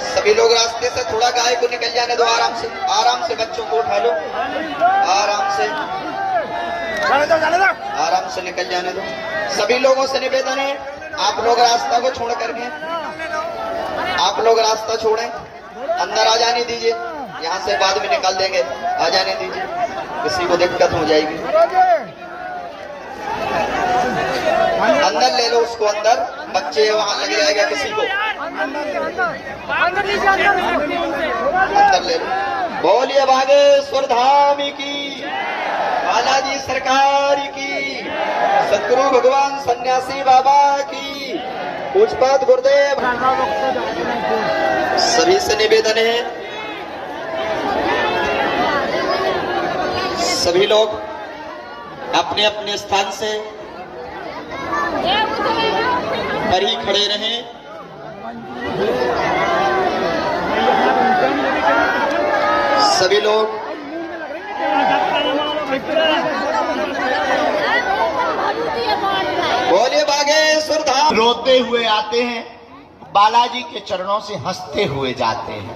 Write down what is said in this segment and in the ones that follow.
सभी लोग रास्ते से थोड़ा गाय को निकल जाने दो। आराम से बच्चों को उठा लो, आराम से निकल जाने दो। सभी लोगों से निवेदन है, आप लोग रास्ता को छोड़ करके आप लोग रास्ता छोड़ें, अंदर आ जाने दीजिए। यहाँ से बाद में निकाल देंगे, आ जाने दीजिए, किसी को दिक्कत हो जाएगी। अंदर ले लो उसको, अंदर बच्चे वहां लग जाएगा किसी को, अंदर ले लो। बोलिए बागेश्वर धाम की, बालाजी सरकार की, सतगुरु भगवान सन्यासी बाबा की, पूजपात गुरुदेव। सभी से निवेदन है, सभी लोग अपने अपने स्थान से पर ही खड़े रहें। सभी लोग बोलिए बागेश्वर धाम। रोते हुए आते हैं, बालाजी के चरणों से हंसते हुए जाते हैं।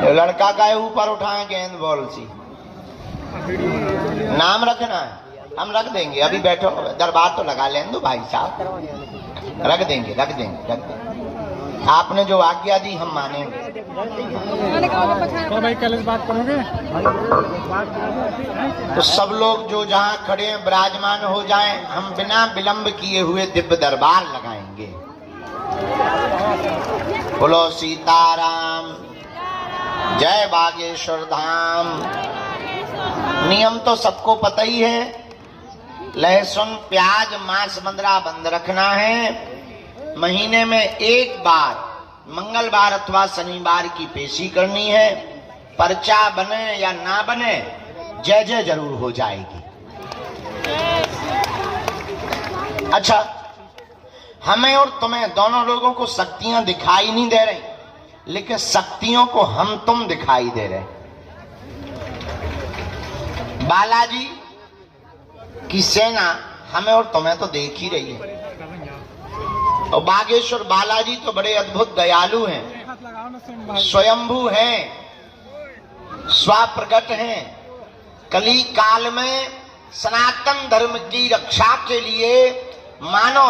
लड़का का ऊपर उठाए गेंद बॉल सी, नाम रखना है, हम रख देंगे। अभी बैठो, दरबार तो लगा लें दो भाई साहब, रख देंगे। आपने जो आज्ञा दी हम मानेंगे। भाई कल इस बात करोगे? तो सब लोग जो जहाँ खड़े हैं विराजमान हो जाएं, हम बिना विलंब किए हुए दिव्य दरबार लगाएंगे। बोलो सीताराम, जय बागेश्वर धाम। नियम तो सबको पता ही है, लहसुन प्याज मांस मंदरा बंद रखना है। महीने में एक बार मंगलवार अथवा शनिवार की पेशी करनी है। पर्चा बने या ना बने, जय जय जरूर हो जाएगी। अच्छा, हमें और तुम्हें दोनों लोगों को शक्तियां दिखाई नहीं दे रही, लेकिन शक्तियों को हम तुम दिखाई दे रहे। बालाजी की सेना हमें और तुम्हें तो देख ही रही है। और बागेश्वर बालाजी तो बड़े अद्भुत दयालु हैं, स्वयंभू हैं, स्वाप्रगट हैं। कली काल में सनातन धर्म की रक्षा के लिए मानो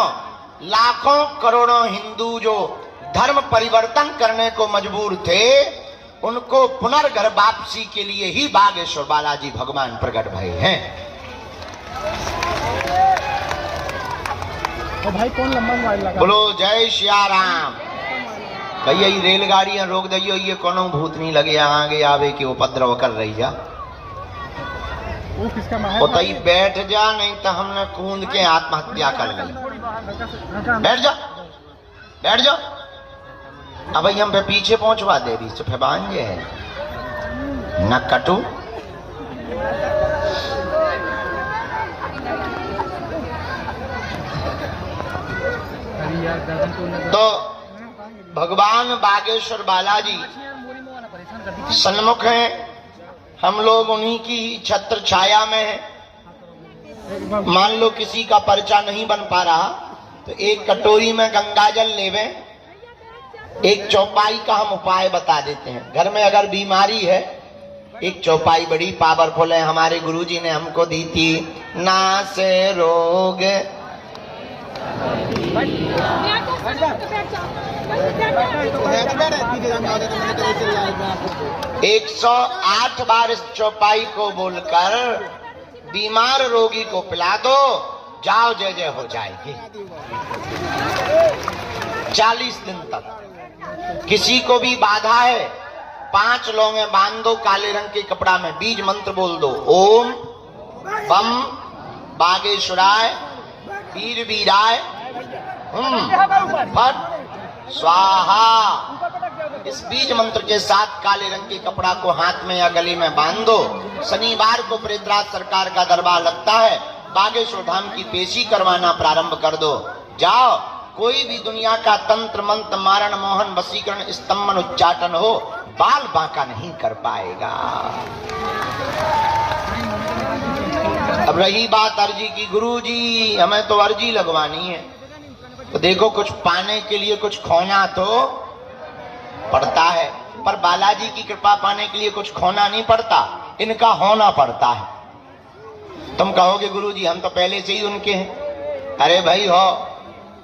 लाखों करोड़ों हिंदू जो धर्म परिवर्तन करने को मजबूर थे, उनको पुनर्घर वापसी के लिए ही बागेश्वर बालाजी भगवान प्रकट भये हैं। तो भाई कौन लंबा मोबाइल लगा? बोलो जय सिया राम। भैया ये रेलगाड़ियां रोक दियो, ये कोनो भूत नहीं लगे आगे आवे के उपद्रव कर रही जा। वो किसका माहै? तई बैठ जा, नहीं तो हमने कूद के आत्महत्या कर ली। बैठ जा। अब भाई हम पे पीछे पहुंचवा दे, बीच फेबान ये है न कटू। तो भगवान बागेश्वर बालाजी सन्मुख हैं, हम लोग उन्हीं की छत्र छाया में हैं। मान लो किसी का पर्चा नहीं बन पा रहा, तो एक कटोरी में गंगाजल लेवे, एक चौपाई का हम उपाय बता देते हैं। घर में अगर बीमारी है, एक चौपाई बड़ी पावरफुल है, हमारे गुरुजी ने हमको दी थी। नास रोग 108 बार इस चौपाई को बोलकर बीमार रोगी को पिला दो, जाओ जय जय हो जाएगी। 40 दिन तक। किसी को भी बाधा है, 5 लौंगे बांध दो काले रंग के कपड़ा में, बीज मंत्र बोल दो, ओम बम बागेश्वराय वीर वीराय फट स्वाहा। इस बीज मंत्र के साथ काले रंग के कपड़ा को हाथ में या गले में बांध दो। शनिवार को प्रेतराज सरकार का दरबार लगता है, बागेश्वर धाम की पेशी करवाना प्रारंभ कर दो। जाओ कोई भी दुनिया का तंत्र मंत्र मारण मोहन वशीकरण स्तंभन उच्चाटन हो, बाल बांका नहीं कर पाएगा। अब रही बात अर्जी की, गुरुजी हमें तो अर्जी लगवानी है, तो देखो कुछ पाने के लिए कुछ खोना तो पड़ता है, पर बालाजी की कृपा पाने के लिए कुछ खोना नहीं पड़ता, इनका होना पड़ता है। तुम कहोगे गुरुजी हम तो पहले से ही उनके हैं। अरे भाई हो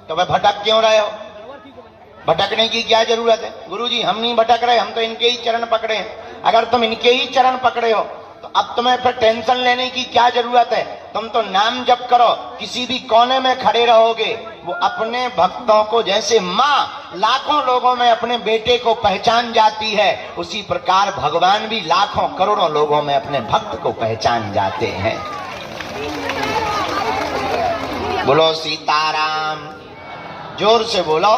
तो भाई भटक क्यों रहे हो? भटकने की क्या जरूरत है? गुरुजी हम नहीं भटक रहे, हम तो इनके ही चरण पकड़े हैं। अगर तुम इनके ही चरण पकड़े हो तो अब तुम्हें फिर टेंशन लेने की क्या जरूरत है? तुम तो नाम जप करो, किसी भी कोने में खड़े रहोगे, वो अपने भक्तों को जैसे माँ लाखों लोगों में अपने बेटे को पहचान जाती है, उसी प्रकार भगवान भी लाखों करोड़ों लोगों में अपने भक्त को पहचान जाते हैं। बोलो सीताराम, जोर से बोलो।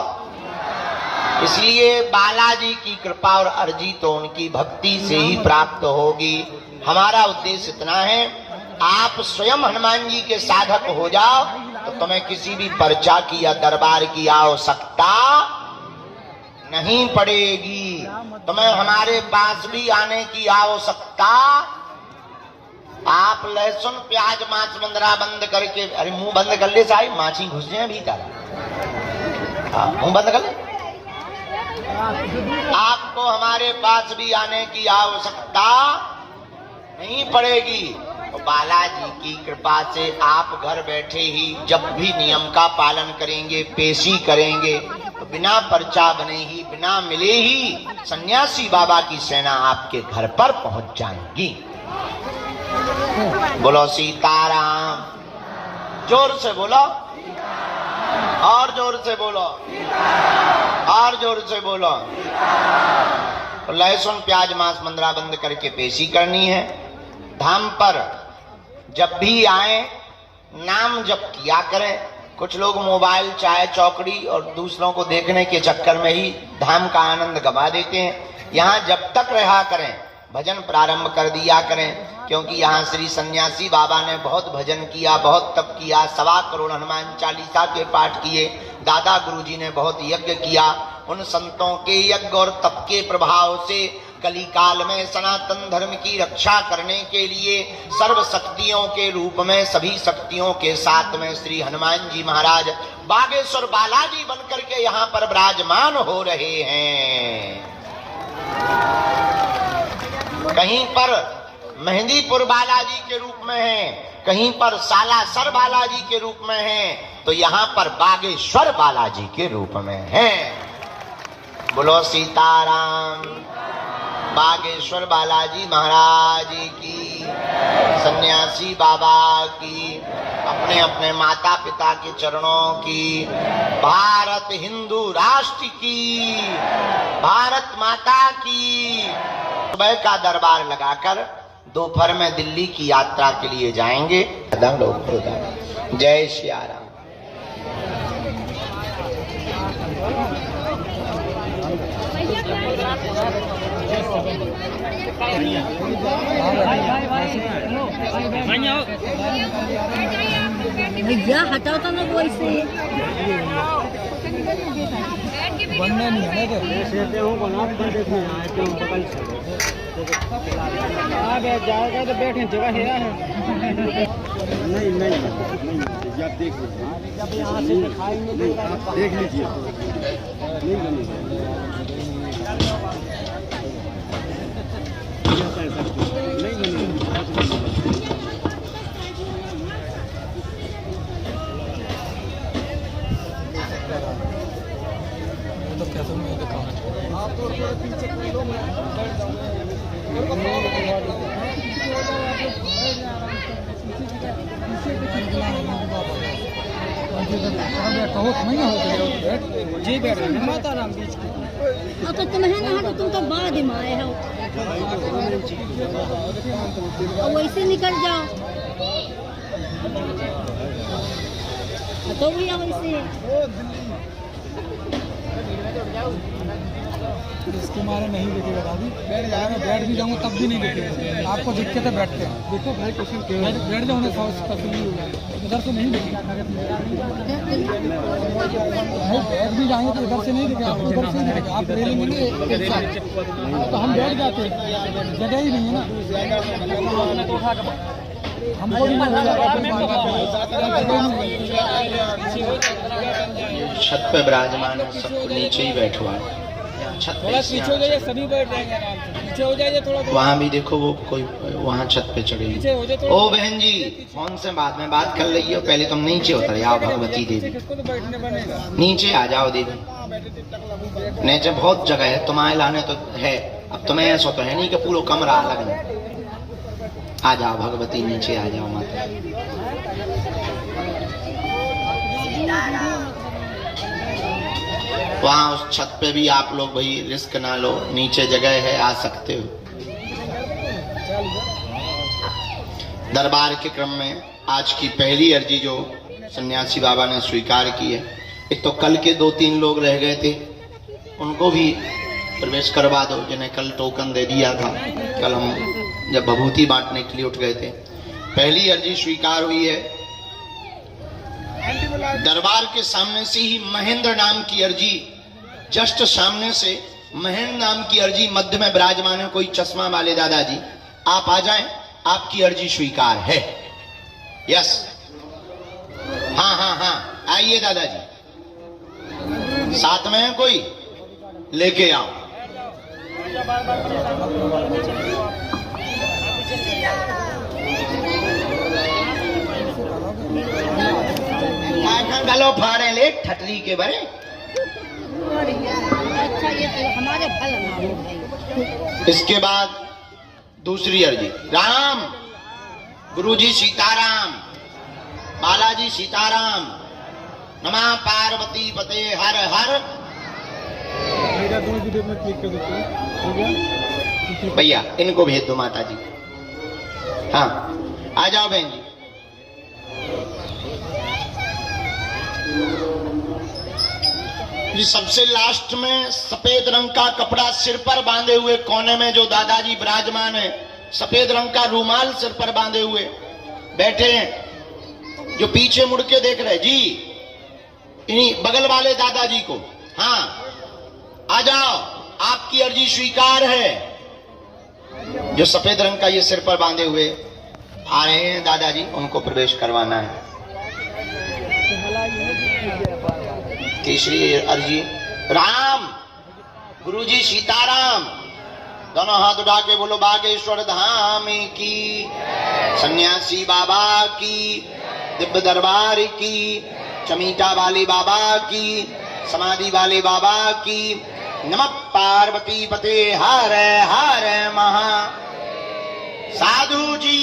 इसलिए बालाजी की कृपा और अर्जी तो उनकी भक्ति से ही प्राप्त होगी। हमारा उद्देश्य इतना है, आप स्वयं हनुमान जी के साधक हो जाओ तो तुम्हें किसी भी पर्चा की या दरबार की आवश्यकता नहीं पड़ेगी। तुम्हें हमारे पास भी आने की आवश्यकता, आप लहसुन प्याज मांस मंदरा बंद करके, अरे मुंह बंद कर ले साहब, माछी घुस जाए भीतर। मुंह बंद कर ले। आपको हमारे पास भी आने की आवश्यकता नहीं पड़ेगी। तो बालाजी की कृपा से आप घर बैठे ही जब भी नियम का पालन करेंगे, पेशी करेंगे, तो बिना पर्चा बने ही, बिना मिले ही सन्यासी बाबा की सेना आपके घर पर पहुंच जाएगी। बोलो सीताराम, जोर से बोलो, और जोर से बोलो, और जोर से बोलो। तो लहसुन प्याज मांस मंदरा बंद करके पेशी करनी है। धाम पर जब भी आए नाम जप किया करें। कुछ लोग मोबाइल, चाय, चौकड़ी और दूसरों को देखने के चक्कर में ही धाम का आनंद गवा देते हैं। यहाँ जब तक रहा करें भजन प्रारंभ कर दिया करें, क्योंकि यहाँ श्री सन्यासी बाबा ने बहुत भजन किया, बहुत तप किया, 1.25 करोड़ हनुमान चालीसा के पाठ किए। दादा गुरुजी ने बहुत यज्ञ किया। उन संतों के यज्ञ और तप के प्रभाव से कली काल में सनातन धर्म की रक्षा करने के लिए सर्व शक्तियों के रूप में, सभी शक्तियों के साथ में श्री हनुमान जी महाराज बागेश्वर बालाजी बनकर के यहाँ पर विराजमान हो रहे हैं। कहीं पर मेहंदीपुर बालाजी के रूप में है, कहीं पर सालासर बालाजी के रूप में है, तो यहाँ पर बागेश्वर बालाजी के रूप में है। बोलो सीताराम। बागेश्वर बालाजी महाराज की, सन्यासी बाबा की, अपने अपने माता पिता के चरणों की, भारत हिंदू राष्ट्र की, भारत माता की। सुबह का दरबार लगाकर दोपहर में दिल्ली की यात्रा के लिए जाएंगे। जय श्री राम। भैया हटाओ तो ना कोई से बनना नहीं है ना, जाएगा तो बैठने जगह है। नहीं नहीं आप देख लीजिए, जब यहाँ से दिखाएंगे देख लीजिए। तो कैसे मैं दिखाऊं आप तो पीछे कोई लोग जी बैठ रहे माता राम बीच अब तो तुम है ना, तुम तो बाद में आए हो, अब वैसे निकल जाओ तो भैया वैसे इसके मारे नहीं दिखेगा दादी, बैठ भी जाऊंगा तब भी नहीं दिखेगा आपको। दिक्कत है बैठते हैं, देखो भाई क्वेश्चन बैठ जाओ ना, इधर से नहीं दिखेगा भाई, बैठ भी जाएंगे तो इधर से नहीं दिखेगा आपको, इधर से नहीं दिखेगा। आप रेलिंग में तो हम बैठ जाते हैं, जगह ही नहीं है ना हमको भी नहीं छत पे विराजमान है, सबको नीचे ही बैठवा छत पे। पीछे हो जाइए, सभी बैठ जाएंगे आराम से। पीछे हो जाइए थोड़ा, वहाँ भी देखो वो कोई वहाँ छत पे चढ़ेगी। ओ बहन जी, फोन से बाद में बात कर रही हो, पहले तुम नीचे उतर आओ भगवती देवी, नीचे आ जाओ देवी। नीचे बहुत जगह है, तुम्हारे लाने तो है, अब तुम्हें ऐसा तो है नहीं कि पूरा कमरा अलग है। आ जाओ भगवती, नीचे आ जाओ माता। वहां उस छत पे भी आप लोग भाई रिस्क ना लो, नीचे जगह है, आ सकते हो। दरबार के क्रम में आज की पहली अर्जी जो सन्यासी बाबा ने स्वीकार की है, एक तो कल के 2-3 लोग रह गए थे, उनको भी प्रवेश करवा दो, जिन्हें कल टोकन दे दिया था। कल हम जब भभूति बांटने के लिए उठ गए थे, पहली अर्जी स्वीकार हुई है। दरबार के सामने से ही महेंद्र नाम की अर्जी, जस्ट सामने से महेंद्र नाम की अर्जी, मध्य में विराजमान है कोई चश्मा वाले दादाजी, आप आ जाएं, आपकी अर्जी स्वीकार है। यस, हाँ हाँ हाँ, आइए दादाजी, साथ में है कोई, लेके आओ। गलो फाड़े ले ठटरी के बरे। अच्छा, ये हमारे फल ना हो भाई। इसके बाद दूसरी अर्जी, राम गुरुजी सीताराम, बालाजी सीताराम, नमः पार्वती पते हर हर। भैया इनको भेज दो माता जी। हाँ आ जाओ बहन जी। सबसे लास्ट में सफेद रंग का कपड़ा सिर पर बांधे हुए कोने में जो दादाजी विराजमान है, सफेद रंग का रूमाल सिर पर बांधे हुए बैठे हैं, जो पीछे मुड़ के देख रहे जी, इन्हीं बगल वाले दादाजी को। हाँ आ जाओ, आपकी अर्जी स्वीकार है। जो सफेद रंग का ये सिर पर बांधे हुए आ रहे हैं दादाजी, उनको प्रवेश करवाना है। तीसरी अर्जी, राम गुरुजी सीताराम, दोनों हाथ उठा के बोलो बागेश्वर धाम की, सन्यासी बाबा की, दिव्य दरबार की, चमीटा वाले बाबा की, समाधि वाले बाबा की। नमः पार्वती पते हर हर महा। साधु जी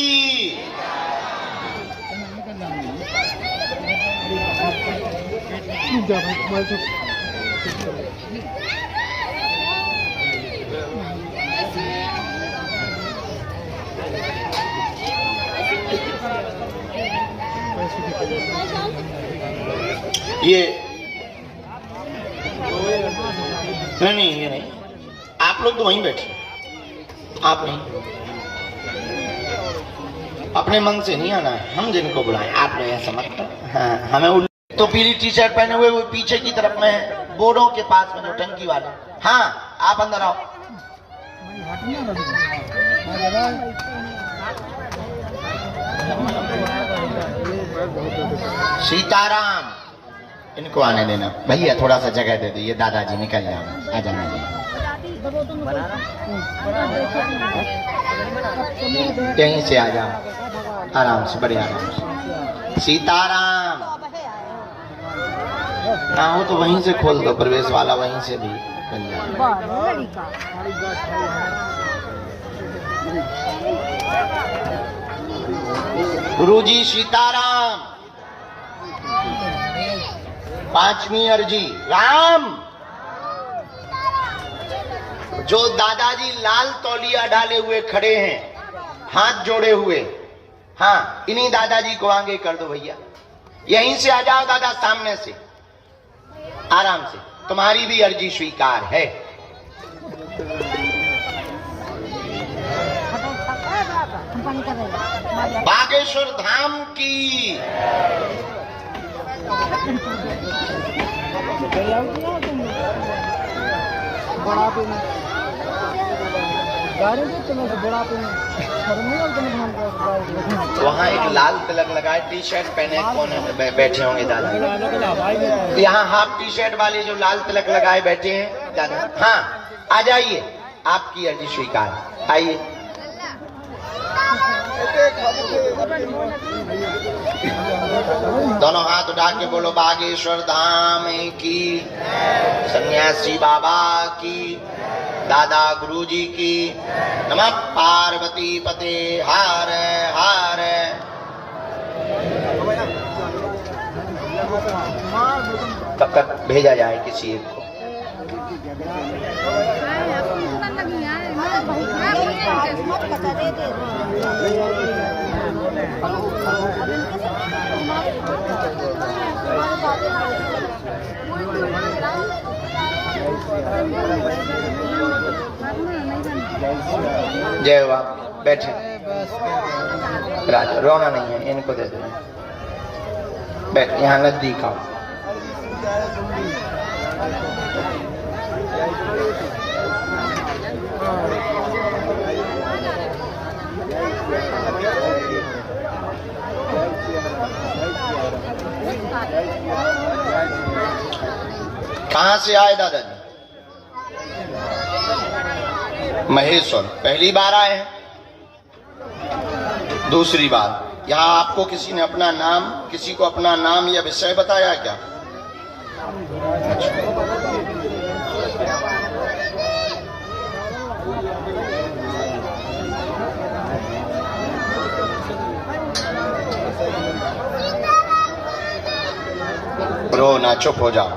ये नहीं, ये नहीं, आप लोग तो वहीं बैठे, आप नहीं, अपने मन से नहीं आना है, हम जिनको बुलाएं आप लोग ऐसा मत करो। हाँ, हमें तो पीली टी शर्ट पहने हुए वो पीछे की तरफ में बोर्डों के पास में जो टंकी वाले। हाँ आप अंदर आओ। सीताराम, इनको आने देना भैया, थोड़ा सा जगह दे दो, ये दादाजी निकल जाओ, आ जाना जी। यहीं से आ जाओ आराम से, बड़े आराम से। सीताराम, हाँ वो तो वहीं से खोल दो, प्रवेश वाला वहीं से भी बन जाए। गुरुजी सीताराम। पांचवी अर्जी, राम, जो दादाजी लाल तौलिया डाले हुए खड़े हैं, हाथ जोड़े हुए, हाँ इन्हीं दादाजी को आगे कर दो भैया। यहीं से आ जाओ दादा, सामने से आराम से, तुम्हारी भी अर्जी स्वीकार है। बागेश्वर धाम की वहाँ एक लाल तिलक लगाए, टी शर्ट पहने कौन बैठे होंगे दादा? यहाँ हाफ टी शर्ट वाले जो लाल तिलक लगाए बैठे हैं दादा, हाँ आ जाइए, आपकी अर्जी स्वीकार, आइए। दोनों हाथ उठा के बोलो बागेश्वर धाम की, सन्यासी बाबा की, दादा गुरुजी की, नमः पार्वती पते हार हार। तब तक भेजा जाए किसी एक को। जय बाबा, बैठे राजा, रोना नहीं है, इनको दे दो, बैठ यहाँ नजदीक आओ। कहाँ से आए दादाजी? महेश्वर। पहली बार आए हैं? दूसरी बार। यहाँ आपको किसी ने अपना नाम, किसी को अपना नाम या विषय बताया क्या? रो ना, चुप हो जाओ।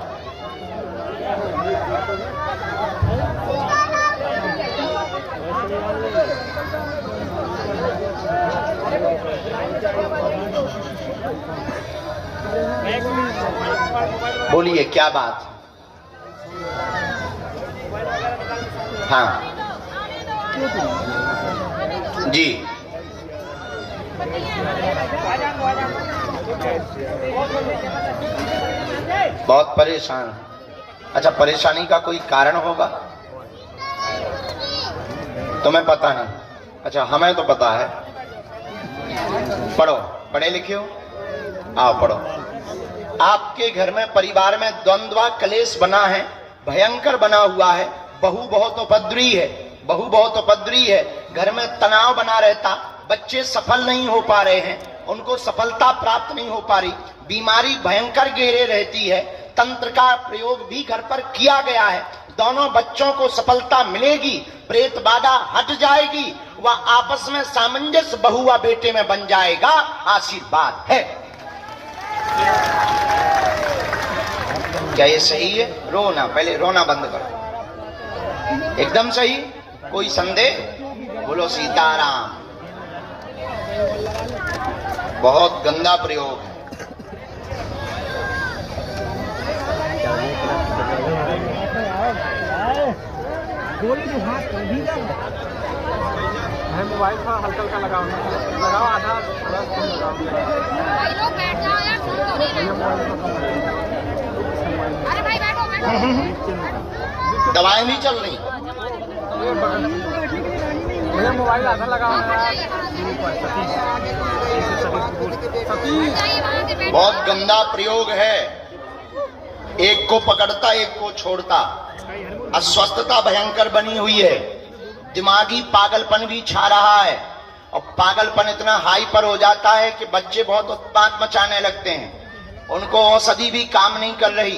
बोलिए क्या बात? हाँ जी, बहुत परेशान। अच्छा, परेशानी का कोई कारण होगा? तुम्हें पता नहीं? अच्छा, हमें तो पता है। पढ़ो, पढ़े लिखे हो, आओ पढ़ो। आपके घर में, परिवार में द्वंद्व कलेश बना है, भयंकर बना हुआ है। बहू बहुत उपद्रवी है, बहू बहुत उपद्रवी है। घर में तनाव बना रहता, बच्चे सफल नहीं हो पा रहे हैं, उनको सफलता प्राप्त नहीं हो पा रही, बीमारी भयंकर घेरे रहती है। तंत्र का प्रयोग भी घर पर किया गया है। दोनों बच्चों को सफलता मिलेगी, प्रेत बाधा हट जाएगी, वह आपस में सामंजस्य बहू व बेटे में बन जाएगा। आशीर्वाद है। क्या ये सही है? रोना, पहले रोना बंद करो। एकदम सही, कोई संदेह? बोलो सीताराम। बहुत गंदा प्रयोग है। मोबाइल का हल्का हल्का लगाओ, लगाओ आधा भाई लोग बैठ जाओ यार, सुन तो नहीं रहे। अरे भाई बैठो बैठो। दवाएं नहीं चल रही। मुझे मोबाइल आधा लगाओ। बहुत गंदा प्रयोग है। एक को पकड़ता, एक को छोड़ता। अस्वस्थता भयंकर बनी हुई है। दिमागी पागलपन भी छा रहा है, और पागलपन इतना हाई पर हो जाता है कि बच्चे बहुत उत्पात मचाने लगते हैं। उनको औषधि भी काम नहीं कर रही।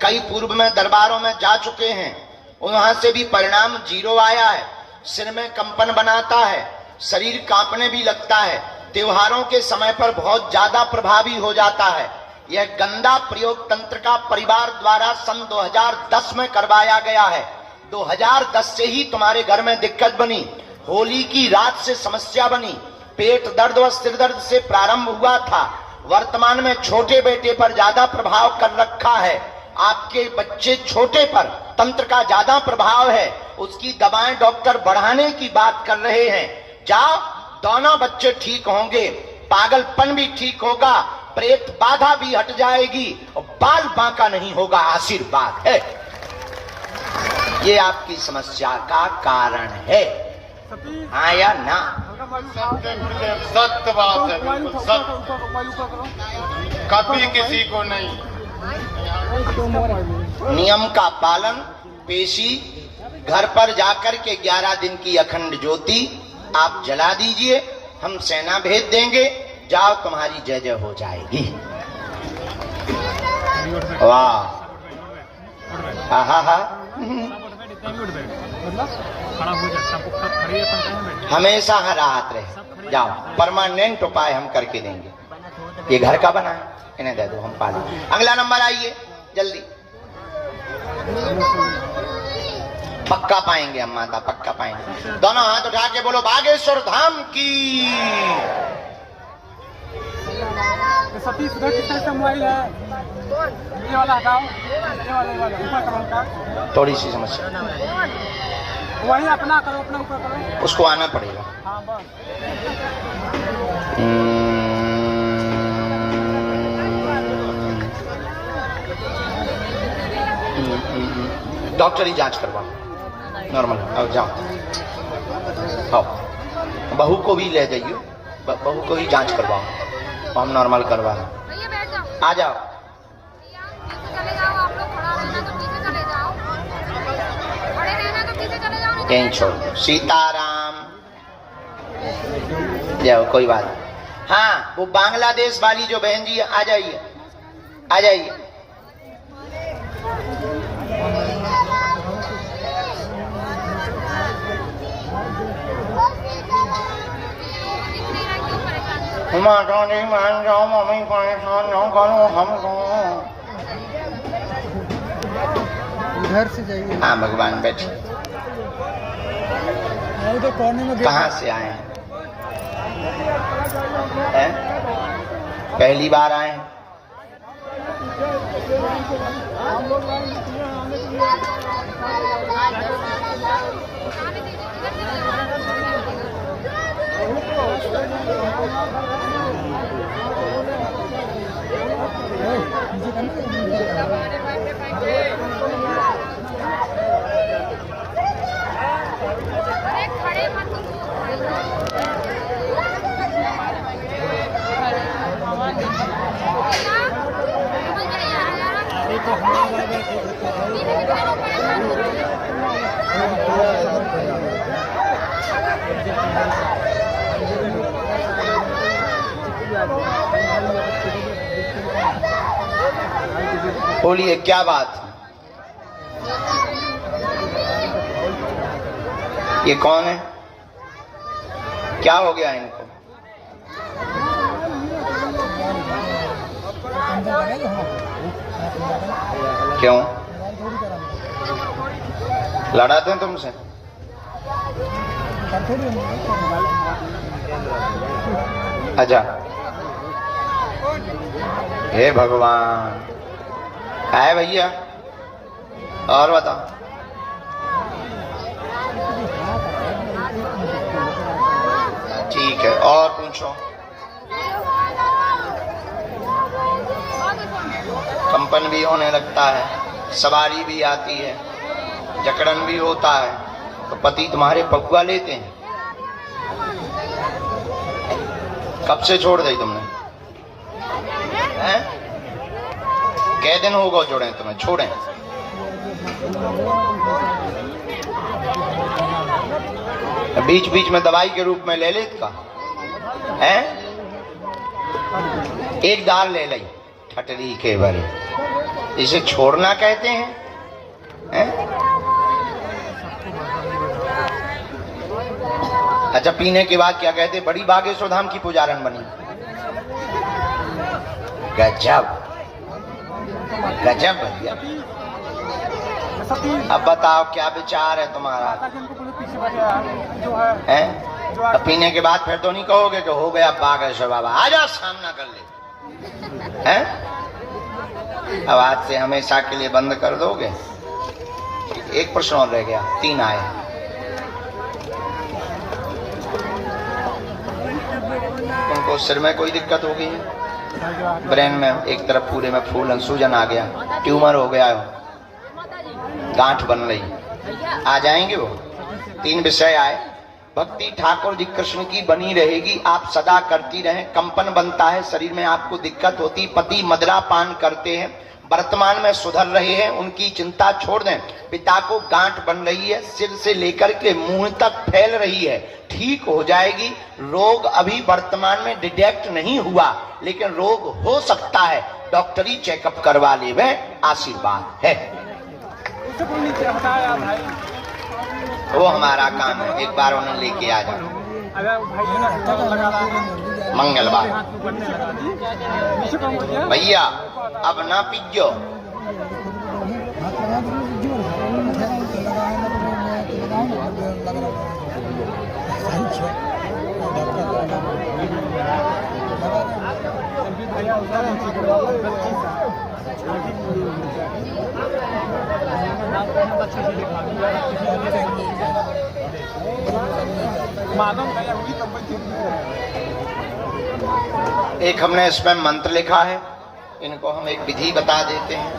कई पूर्व में दरबारों में जा चुके हैं, वहां से भी परिणाम जीरो आया है। सिर में कंपन बनाता है, शरीर कांपने भी लगता है। त्योहारों के समय पर बहुत ज्यादा प्रभावी हो जाता है। यह गंदा प्रयोग तंत्र का परिवार द्वारा सन 2010 में करवाया गया है। 2010 से ही तुम्हारे घर में दिक्कत बनी। होली की रात से समस्या बनी। पेट दर्द व सिर दर्द से प्रारंभ हुआ था, वर्तमान में छोटे बेटे पर ज्यादा प्रभाव कर रखा है। आपके बच्चे छोटे पर तंत्र का ज्यादा प्रभाव है, उसकी दवाएं डॉक्टर बढ़ाने की बात कर रहे हैं। जाओ, दोनों बच्चे ठीक होंगे, पागलपन भी ठीक होगा, प्रेत बाधा भी हट जाएगी और बाल बांका नहीं होगा। आशीर्वाद है, ये आपकी समस्या का कारण है। हाँ या ना? सत्य बात है, बिल्कुल सत्य। कभी किसी को नहीं। नियम का पालन, पेशी, घर पर जाकर के 11 दिन की अखंड ज्योति आप जला दीजिए, हम सेना भेज देंगे, जाओ तुम्हारी जय जय हो जाएगी। वाह, हा हमेशा राहत रहे। जाओ, परमानेंट उपाय हम करके देंगे। ये घर का बना है, इन्हें दे दो, हम पालें। अगला नंबर आइए जल्दी। पक्का पाएंगे हम माता, पक्का पाएंगे। दोनों हाथ उठा के बोलो बागेश्वर धाम की। सतीश उधर किस तरह से मोबाइल है, ये वाला हटाओ, ये वाला ऊपर करो उनका। थोड़ी सी समस्या, वही अपना करो, अपना ऊपर करो, उसको आना पड़ेगा। हाँ बस। डॉक्टर ही जांच करवा, नॉर्मल। अब जाओ, आओ, बहू को भी ले जाइए, बहू को ही जांच करवाओ, हम नॉर्मल करवा रहे। भैया बैठ जाओ, आ जाओ, पीछे चले जाओ। आप लोग खड़ा रहना तो पीछे चले जाओ, खड़े रहना तो पीछे चले जाओ। यहीं छोड़ दो। सीताराम, जाओ, कोई बात नहीं। हाँ, वो बांग्लादेश वाली जो बहन जी, आ जाइए, आ जाइए। नहीं मान जाओ, मम्मी परेशान न करो हमको। इधर से जाइए। हाँ भगवान, बैठिए। तो कोने में कहाँ से आए हैं? पहली बार आए हैं? अरे खड़े मत बोलिए क्या बात? ये कौन है? क्या हो गया इनको? क्यों लड़ाते हैं तुमसे? अच्छा, हे भगवान, है भैया, और बताओ। ठीक है, और पूछो। कंपन भी होने लगता है, सवारी भी आती है, जकड़न भी होता है, तो पति तुम्हारे पगुआ लेते हैं? कब से छोड़ दी तुमने? हैं? कै दिन होगा जोड़े तुम्हें छोड़े? बीच बीच में दवाई के रूप में ले लेत का है? एक दाल ले ली ठटरी के बारे, इसे छोड़ना कहते हैं? अच्छा, पीने के बाद क्या कहते? बड़ी बागेश्वर धाम की पुजारन बनी। गजब गजब भैया। अब बताओ क्या विचार है तुम्हारा? है? अब पीने के बाद फिर तो नहीं कहोगे कि हो गया बागेश्वर बाबा, आ जाओ सामना कर ले। हैं? अब आज से हमेशा के लिए बंद कर दोगे? एक प्रश्न और रह गया, 3 आए। उनको सिर में कोई दिक्कत हो गई है, ब्रेन में एक तरफ पूरे में फूलन सूजन आ गया, ट्यूमर हो गया, गांठ बन रही, आ जाएंगे वो। 3 विषय आए। भक्ति ठाकुर जी कृष्ण की बनी रहेगी, आप सदा करती रहें। कंपन बनता है शरीर में, आपको दिक्कत होती, पति मदिरा पान करते हैं, वर्तमान में सुधर रहे हैं, उनकी चिंता छोड़ दें। पिता को गांठ बन रही है, सिर से लेकर के मुंह तक फैल रही है, ठीक हो जाएगी। रोग अभी वर्तमान में डिटेक्ट नहीं हुआ, लेकिन रोग हो सकता है, डॉक्टरी चेकअप करवा ले, वह आशीर्वाद है। वो हमारा काम है, एक बार उन्हें लेके आ जाओ मंगलवार। भैया अब ना पीजो, एक हमने इसमें मंत्र लिखा है, इनको हम एक विधि बता देते हैं।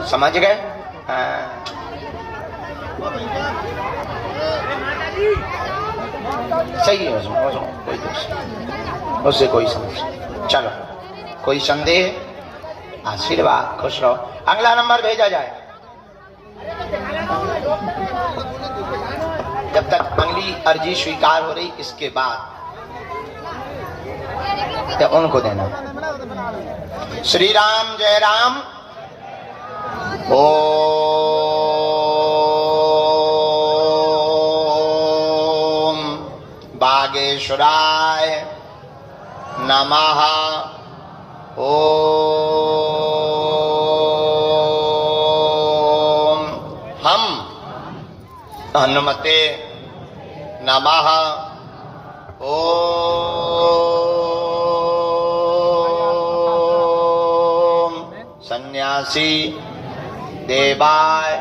समझ गए? सही है, कोई उससे कोई समस्या। चलो, कोई संदेह? आशीर्वाद, खुश रहो। अगला नंबर भेजा जाए। जब तक अगली अर्जी स्वीकार हो रही, इसके बाद तो उनको देना। श्री राम जय राम। ओम बागेश्वराय नमः। ओम हम हनुमते नमः। सन्यासी देवाय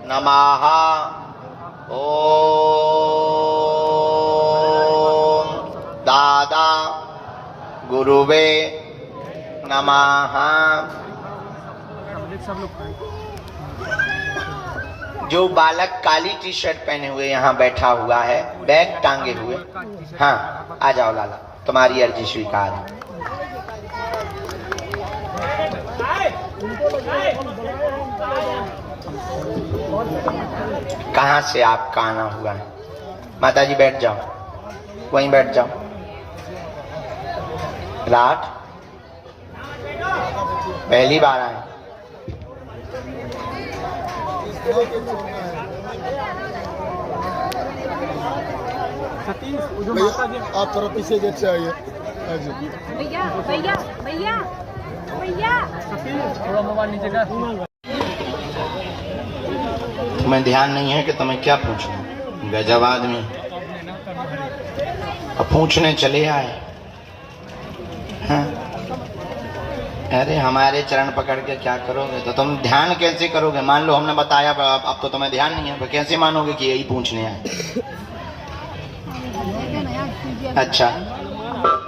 नमः। ओम दादा गुरुवे नमः। जो बालक काली टी शर्ट पहने हुए यहाँ बैठा हुआ है, बैग टांगे हुए, हाँ आ जाओ लाला, तुम्हारी अर्जी स्वीकार है। कहाँ से आपका आना हुआ है? माता जी बैठ जाओ, वहीं बैठ जाओ। रात पहली बार आए? आप थोड़ा पीछे गेट से आइए। भैया भैया भैया भैया थोड़ा मोबाइल नीचे कर। तुम्हें ध्यान नहीं है कि तुम्हें क्या पूछना? गजब आदमी, अब पूछने चले आए। हाँ? अरे हमारे चरण पकड़ के क्या करोगे? तो तुम ध्यान कैसे करोगे? मान लो हमने बताया, अब तो तुम्हें ध्यान नहीं है, तो कैसे मानोगे कि यही पूछने आए? अच्छा,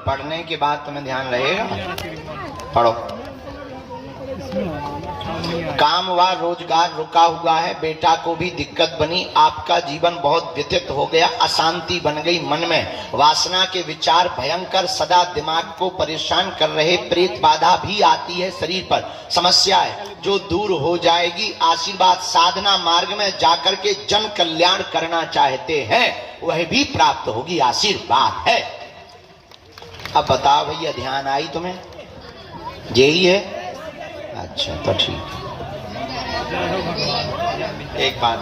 पढ़ने के बाद तुम्हें ध्यान रहेगा? पढ़ो। काम व रोजगार रुका हुआ है, बेटा को भी दिक्कत बनी, आपका जीवन बहुत व्यथित हो गया, अशांति बन गई मन में, वासना के विचार भयंकर सदा दिमाग को परेशान कर रहे, प्रेत बाधा भी आती है शरीर पर, समस्या है जो दूर हो जाएगी। आशीर्वाद साधना मार्ग में जाकर के जन कल्याण करना चाहते हैं, वह भी प्राप्त होगी, आशीर्वाद है। अब बताओ भैया, ध्यान आई तुम्हें? यही है अच्छा तो ठीक है। एक बात